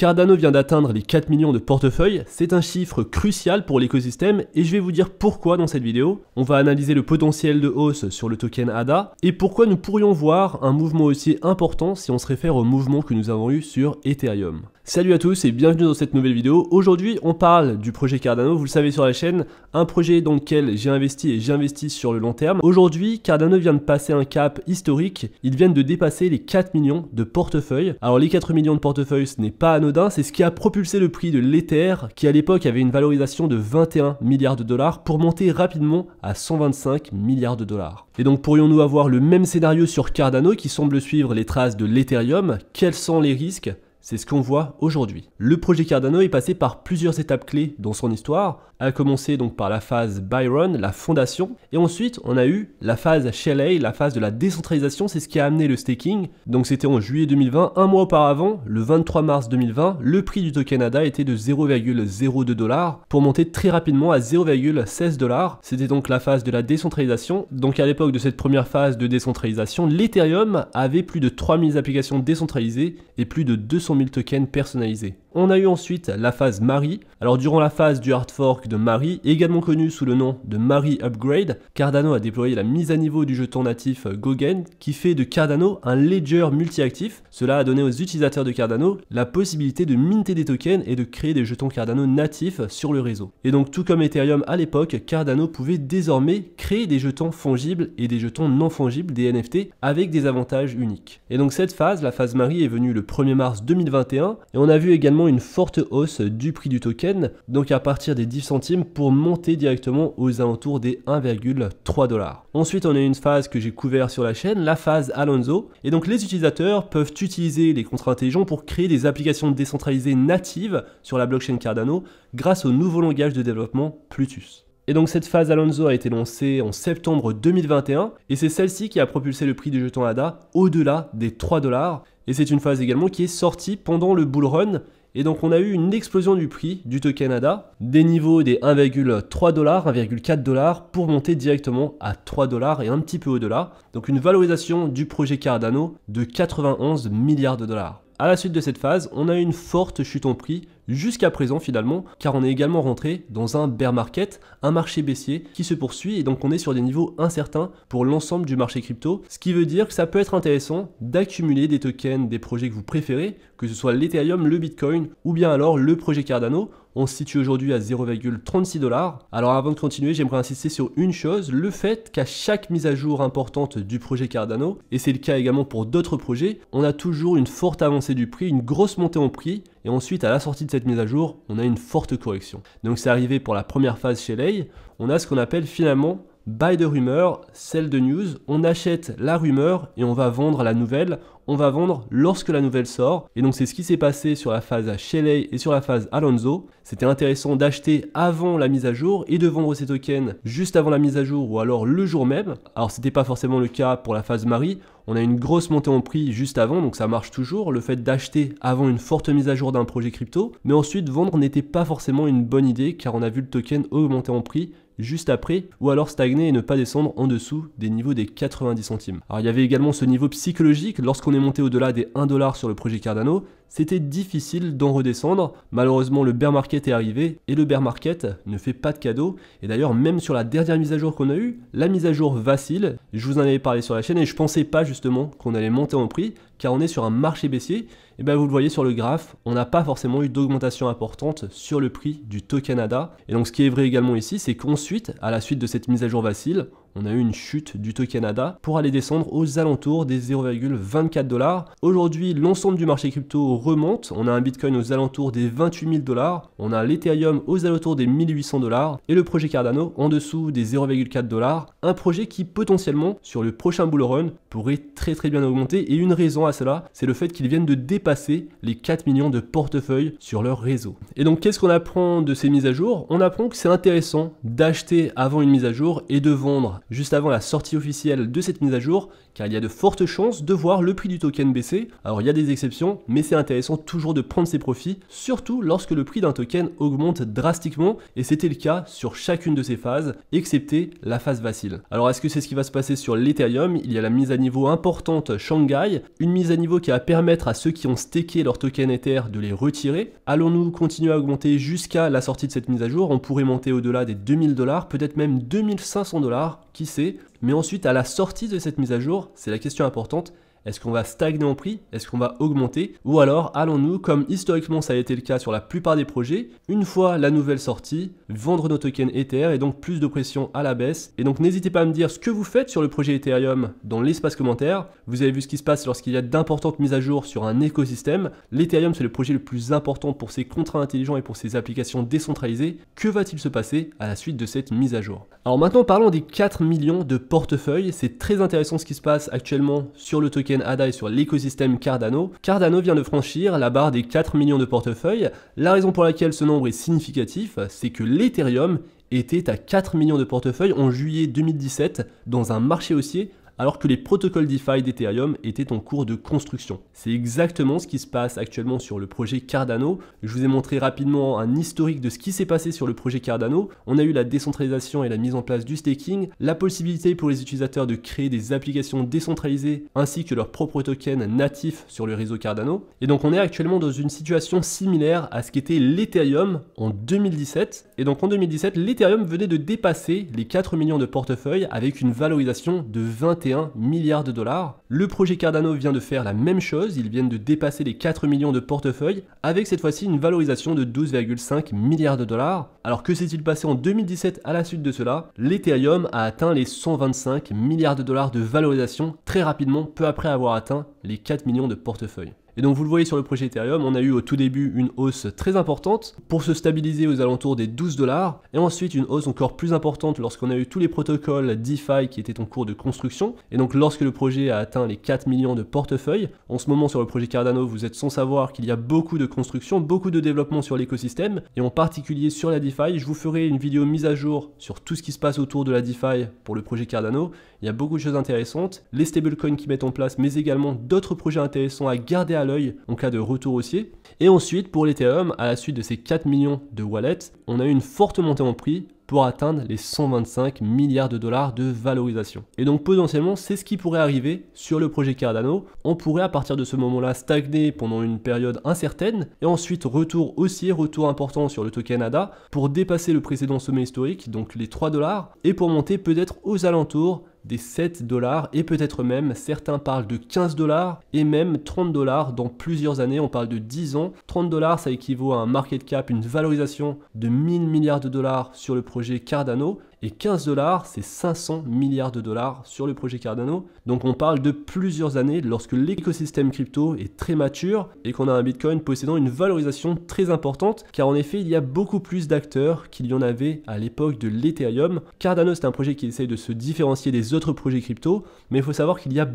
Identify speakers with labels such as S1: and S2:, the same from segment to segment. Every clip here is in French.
S1: Cardano vient d'atteindre les 4 millions de portefeuilles, c'est un chiffre crucial pour l'écosystème et je vais vous dire pourquoi dans cette vidéo. On va analyser le potentiel de hausse sur le token ADA et pourquoi nous pourrions voir un mouvement aussi important si on se réfère au mouvement que nous avons eu sur Ethereum. Salut à tous et bienvenue dans cette nouvelle vidéo. Aujourd'hui on parle du projet Cardano, vous le savez sur la chaîne, un projet dans lequel j'ai investi et j'investis sur le long terme. Aujourd'hui Cardano vient de passer un cap historique, ils viennent de dépasser les 4 millions de portefeuilles. Alors les 4 millions de portefeuilles ce n'est pas anodin, c'est ce qui a propulsé le prix de l'Ether qui à l'époque avait une valorisation de 21 milliards de dollars pour monter rapidement à 125 milliards de dollars. Et donc pourrions-nous avoir le même scénario sur Cardano qui semble suivre les traces de l'Ethereum? Quels sont les risques? C'est ce qu'on voit aujourd'hui. Le projet Cardano est passé par plusieurs étapes clés dans son histoire, à commencer donc par la phase buy run, la fondation, et ensuite on a eu la phase Shelley, la phase de la décentralisation, c'est ce qui a amené le staking. Donc c'était en juillet 2020, un mois auparavant, le 23 mars 2020, le prix du token ADA était de 0,02 $ pour monter très rapidement à 0,16 $. C'était donc la phase de la décentralisation. Donc à l'époque de cette première phase de décentralisation, l'Ethereum avait plus de 3000 applications décentralisées et plus de 200 000 tokens personnalisés. On a eu ensuite la phase Mari. Alors durant la phase du hard fork de Mari, également connue sous le nom de Mari Upgrade, Cardano a déployé la mise à niveau du jeton natif Gogen qui fait de Cardano un ledger multi-actif. Cela a donné aux utilisateurs de Cardano la possibilité de minter des tokens et de créer des jetons Cardano natifs sur le réseau. Et donc tout comme Ethereum à l'époque, Cardano pouvait désormais créer des jetons fongibles et des jetons non fongibles, des NFT, avec des avantages uniques. Et donc cette phase, la phase Mari, est venue le 1er mars 2021 et on a vu également une forte hausse du prix du token, donc à partir des 10 centimes pour monter directement aux alentours des 1,3 $. Ensuite on a une phase que j'ai couvert sur la chaîne, la phase Alonzo, et donc les utilisateurs peuvent utiliser les contrats intelligents pour créer des applications décentralisées natives sur la blockchain Cardano grâce au nouveau langage de développement Plutus. Et donc cette phase Alonzo a été lancée en septembre 2021 et c'est celle-ci qui a propulsé le prix du jeton ADA au-delà des 3 $. Et c'est une phase également qui est sortie pendant le bull run. Et donc on a eu une explosion du prix du token ADA, des niveaux des 1,3 $, 1,4 $ pour monter directement à 3 $ et un petit peu au-delà. Donc une valorisation du projet Cardano de 91 milliards de dollars. À la suite de cette phase, on a eu une forte chute en prix jusqu'à présent finalement, car on est également rentré dans un bear market, un marché baissier qui se poursuit et donc on est sur des niveaux incertains pour l'ensemble du marché crypto, ce qui veut dire que ça peut être intéressant d'accumuler des tokens des projets que vous préférez, que ce soit l'Ethereum, le Bitcoin ou bien alors le projet Cardano. On se situe aujourd'hui à 0,36 $. Alors avant de continuer, j'aimerais insister sur une chose, le fait qu'à chaque mise à jour importante du projet Cardano, et c'est le cas également pour d'autres projets, on a toujours une forte avancée du prix, une grosse montée en prix, et ensuite à la sortie de cette mise à jour, on a une forte correction. Donc c'est arrivé pour la première phase chez Lei, on a ce qu'on appelle finalement buy the rumor, sell the news, on achète la rumeur et on va vendre la nouvelle, on va vendre lorsque la nouvelle sort. Et donc c'est ce qui s'est passé sur la phase Shelley et sur la phase Alonzo. C'était intéressant d'acheter avant la mise à jour et de vendre ces tokens juste avant la mise à jour ou alors le jour même. Alors c'était pas forcément le cas pour la phase Mari, on a une grosse montée en prix juste avant, donc ça marche toujours, le fait d'acheter avant une forte mise à jour d'un projet crypto, mais ensuite vendre n'était pas forcément une bonne idée car on a vu le token augmenter en prix juste après, ou alors stagner et ne pas descendre en dessous des niveaux des 90 centimes. Alors il y avait également ce niveau psychologique, lorsqu'on est monté au-delà des 1 $ sur le projet Cardano, c'était difficile d'en redescendre. Malheureusement le bear market est arrivé et le bear market ne fait pas de cadeau. Et d'ailleurs même sur la dernière mise à jour qu'on a eue, la mise à jour vacille. Je vous en avais parlé sur la chaîne et je pensais pas justement qu'on allait monter en prix car on est sur un marché baissier. Et bien vous le voyez sur le graphe, on n'a pas forcément eu d'augmentation importante sur le prix du token ADA. Et donc ce qui est vrai également ici, c'est qu'ensuite, à la suite de cette mise à jour vacille, on a eu une chute du token ADA pour aller descendre aux alentours des 0,24 $. Aujourd'hui, l'ensemble du marché crypto remonte. On a un Bitcoin aux alentours des 28 000 $. On a l'Ethereum aux alentours des 1800 $ et le projet Cardano en dessous des 0,4 $. Un projet qui potentiellement, sur le prochain bull run, pourrait très bien augmenter. Et une raison à cela, c'est le fait qu'ils viennent de dépasser les 4 millions de portefeuilles sur leur réseau. Et donc, qu'est-ce qu'on apprend de ces mises à jour? On apprend que c'est intéressant d'acheter avant une mise à jour et de vendre juste avant la sortie officielle de cette mise à jour, car il y a de fortes chances de voir le prix du token baisser. Alors il y a des exceptions, mais c'est intéressant toujours de prendre ses profits, surtout lorsque le prix d'un token augmente drastiquement, et c'était le cas sur chacune de ces phases, excepté la phase vacille. Alors est-ce que c'est ce qui va se passer sur l'Ethereum? Il y a la mise à niveau importante Shanghai, une mise à niveau qui va permettre à ceux qui ont stacké leur token Ether de les retirer. Allons-nous continuer à augmenter jusqu'à la sortie de cette mise à jour? On pourrait monter au-delà des 2000 $, peut-être même 2500 $, qui sait? Mais ensuite, à la sortie de cette mise à jour, c'est la question importante. Est-ce qu'on va stagner en prix? Est-ce qu'on va augmenter? Ou alors allons-nous, comme historiquement ça a été le cas sur la plupart des projets, une fois la nouvelle sortie, vendre nos tokens Ether et donc plus de pression à la baisse? Et donc n'hésitez pas à me dire ce que vous faites sur le projet Ethereum dans l'espace commentaire. Vous avez vu ce qui se passe lorsqu'il y a d'importantes mises à jour sur un écosystème. L'Ethereum, c'est le projet le plus important pour ses contrats intelligents et pour ses applications décentralisées. Que va-t-il se passer à la suite de cette mise à jour? Alors maintenant parlons des 4 millions de portefeuilles. C'est très intéressant ce qui se passe actuellement sur le token ADA et sur l'écosystème Cardano. Cardano vient de franchir la barre des 4 millions de portefeuilles. La raison pour laquelle ce nombre est significatif, c'est que l'Ethereum était à 4 millions de portefeuilles en juillet 2017 dans un marché haussier, alors que les protocoles DeFi d'Ethereum étaient en cours de construction. C'est exactement ce qui se passe actuellement sur le projet Cardano. Je vous ai montré rapidement un historique de ce qui s'est passé sur le projet Cardano. On a eu la décentralisation et la mise en place du staking, la possibilité pour les utilisateurs de créer des applications décentralisées ainsi que leurs propres tokens natifs sur le réseau Cardano. Et donc on est actuellement dans une situation similaire à ce qu'était l'Ethereum en 2017. Et donc en 2017, l'Ethereum venait de dépasser les 4 millions de portefeuilles avec une valorisation de 21 milliards de dollars. Le projet Cardano vient de faire la même chose, ils viennent de dépasser les 4 millions de portefeuilles avec cette fois-ci une valorisation de 12,5 milliards de dollars. Alors que s'est-il passé en 2017 à la suite de cela? L'Ethereum a atteint les 125 milliards de dollars de valorisation très rapidement, peu après avoir atteint les 4 millions de portefeuilles. Et donc vous le voyez sur le projet Ethereum, on a eu au tout début une hausse très importante pour se stabiliser aux alentours des 12 $, et ensuite une hausse encore plus importante lorsqu'on a eu tous les protocoles DeFi qui étaient en cours de construction. Et donc lorsque le projet a atteint les 4 millions de portefeuilles, en ce moment sur le projet Cardano, vous êtes sans savoir qu'il y a beaucoup de construction, beaucoup de développement sur l'écosystème, et en particulier sur la DeFi. Je vous ferai une vidéo mise à jour sur tout ce qui se passe autour de la DeFi pour le projet Cardano. Il y a beaucoup de choses intéressantes, les stablecoins qui mettent en place, mais également d'autres projets intéressants à garder à l'œil en cas de retour haussier. Et ensuite, pour l'Ethereum, à la suite de ces 4 millions de wallets, on a eu une forte montée en prix pour atteindre les 125 milliards de dollars de valorisation. Et donc potentiellement, c'est ce qui pourrait arriver sur le projet Cardano. On pourrait à partir de ce moment-là stagner pendant une période incertaine, et ensuite retour haussier, retour important sur le token ADA, pour dépasser le précédent sommet historique, donc les 3 $, et pour monter peut-être aux alentours des 7 $, et peut-être même, certains parlent de 15 $ et même 30 $ dans plusieurs années, on parle de 10 ans. 30 $, ça équivaut à un market cap, une valorisation de 1000 milliards de dollars sur le projet Cardano, et 15 $, c'est 500 milliards de dollars sur le projet Cardano. Donc on parle de plusieurs années lorsque l'écosystème crypto est très mature et qu'on a un Bitcoin possédant une valorisation très importante, car en effet il y a beaucoup plus d'acteurs qu'il y en avait à l'époque de l'Ethereum. Cardano, c'est un projet qui essaye de se différencier des autres projets crypto, mais il faut savoir qu'il y a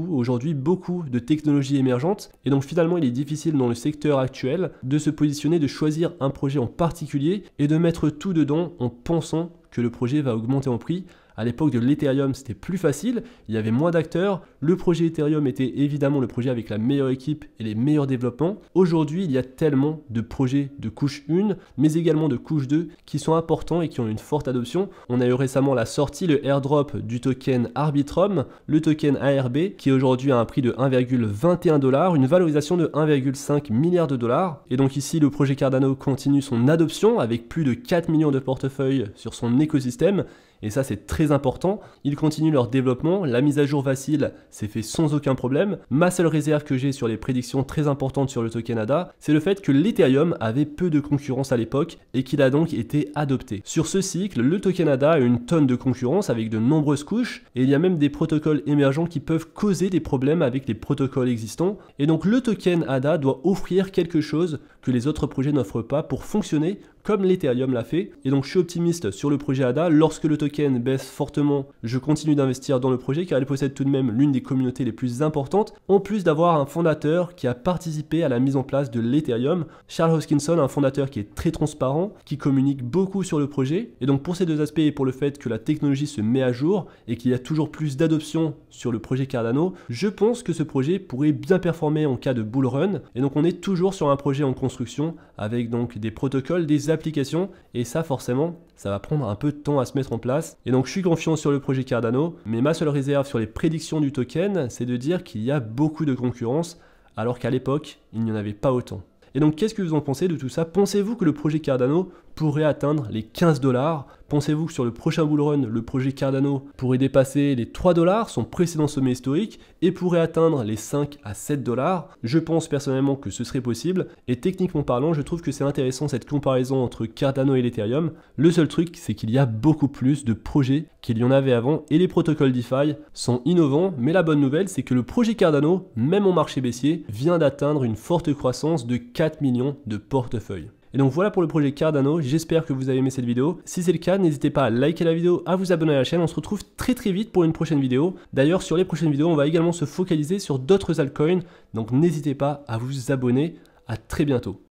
S1: aujourd'hui beaucoup de technologies émergentes, et donc finalement il est difficile dans le secteur actuel de se positionner, de choisir un projet en particulier et de mettre tout dedans en pensant que le projet va augmenter en prix. À l'époque de l'Ethereum, c'était plus facile, il y avait moins d'acteurs, le projet Ethereum était évidemment le projet avec la meilleure équipe et les meilleurs développements. Aujourd'hui, il y a tellement de projets de couche 1, mais également de couche 2 qui sont importants et qui ont une forte adoption. On a eu récemment la sortie, le airdrop du token Arbitrum, le token ARB, qui aujourd'hui a un prix de 1,21 $, une valorisation de 1,5 milliard de dollars. Et donc ici, le projet Cardano continue son adoption avec plus de 4 millions de portefeuilles sur son écosystème. Et ça, c'est très important. Ils continuent leur développement. La mise à jour vacille s'est fait sans aucun problème. Ma seule réserve que j'ai sur les prédictions très importantes sur le token ADA, c'est le fait que l'Ethereum avait peu de concurrence à l'époque et qu'il a donc été adopté. Sur ce cycle, le token ADA a une tonne de concurrence avec de nombreuses couches, et il y a même des protocoles émergents qui peuvent causer des problèmes avec les protocoles existants. Et donc le token ADA doit offrir quelque chose que les autres projets n'offrent pas pour fonctionner comme l'Ethereum l'a fait. Et donc je suis optimiste sur le projet ADA. Lorsque le token baisse fortement, je continue d'investir dans le projet car il possède tout de même l'une des communautés les plus importantes, en plus d'avoir un fondateur qui a participé à la mise en place de l'Ethereum. Charles Hoskinson, un fondateur qui est très transparent, qui communique beaucoup sur le projet. Et donc pour ces deux aspects et pour le fait que la technologie se met à jour et qu'il y a toujours plus d'adoption sur le projet Cardano, je pense que ce projet pourrait bien performer en cas de bull run. Et donc on est toujours sur un projet en construction avec donc des protocoles, des applications, et ça forcément ça va prendre un peu de temps à se mettre en place. Et donc je suis confiant sur le projet Cardano, mais ma seule réserve sur les prédictions du token, c'est de dire qu'il y a beaucoup de concurrence, alors qu'à l'époque, il n'y en avait pas autant. Et donc qu'est-ce que vous en pensez de tout ça? Pensez-vous que le projet Cardano pourrait atteindre les 15 $? Pensez-vous que sur le prochain bull run, le projet Cardano pourrait dépasser les 3 $, son précédent sommet historique, et pourrait atteindre les 5 à 7 $? Je pense personnellement que ce serait possible, et techniquement parlant, je trouve que c'est intéressant cette comparaison entre Cardano et l'Ethereum. Le seul truc, c'est qu'il y a beaucoup plus de projets qu'il y en avait avant, et les protocoles DeFi sont innovants, mais la bonne nouvelle, c'est que le projet Cardano, même en marché baissier, vient d'atteindre une forte croissance de 4 millions de portefeuilles. Et donc voilà pour le projet Cardano, j'espère que vous avez aimé cette vidéo. Si c'est le cas, n'hésitez pas à liker la vidéo, à vous abonner à la chaîne, on se retrouve très vite pour une prochaine vidéo. D'ailleurs sur les prochaines vidéos, on va également se focaliser sur d'autres altcoins, donc n'hésitez pas à vous abonner, à très bientôt.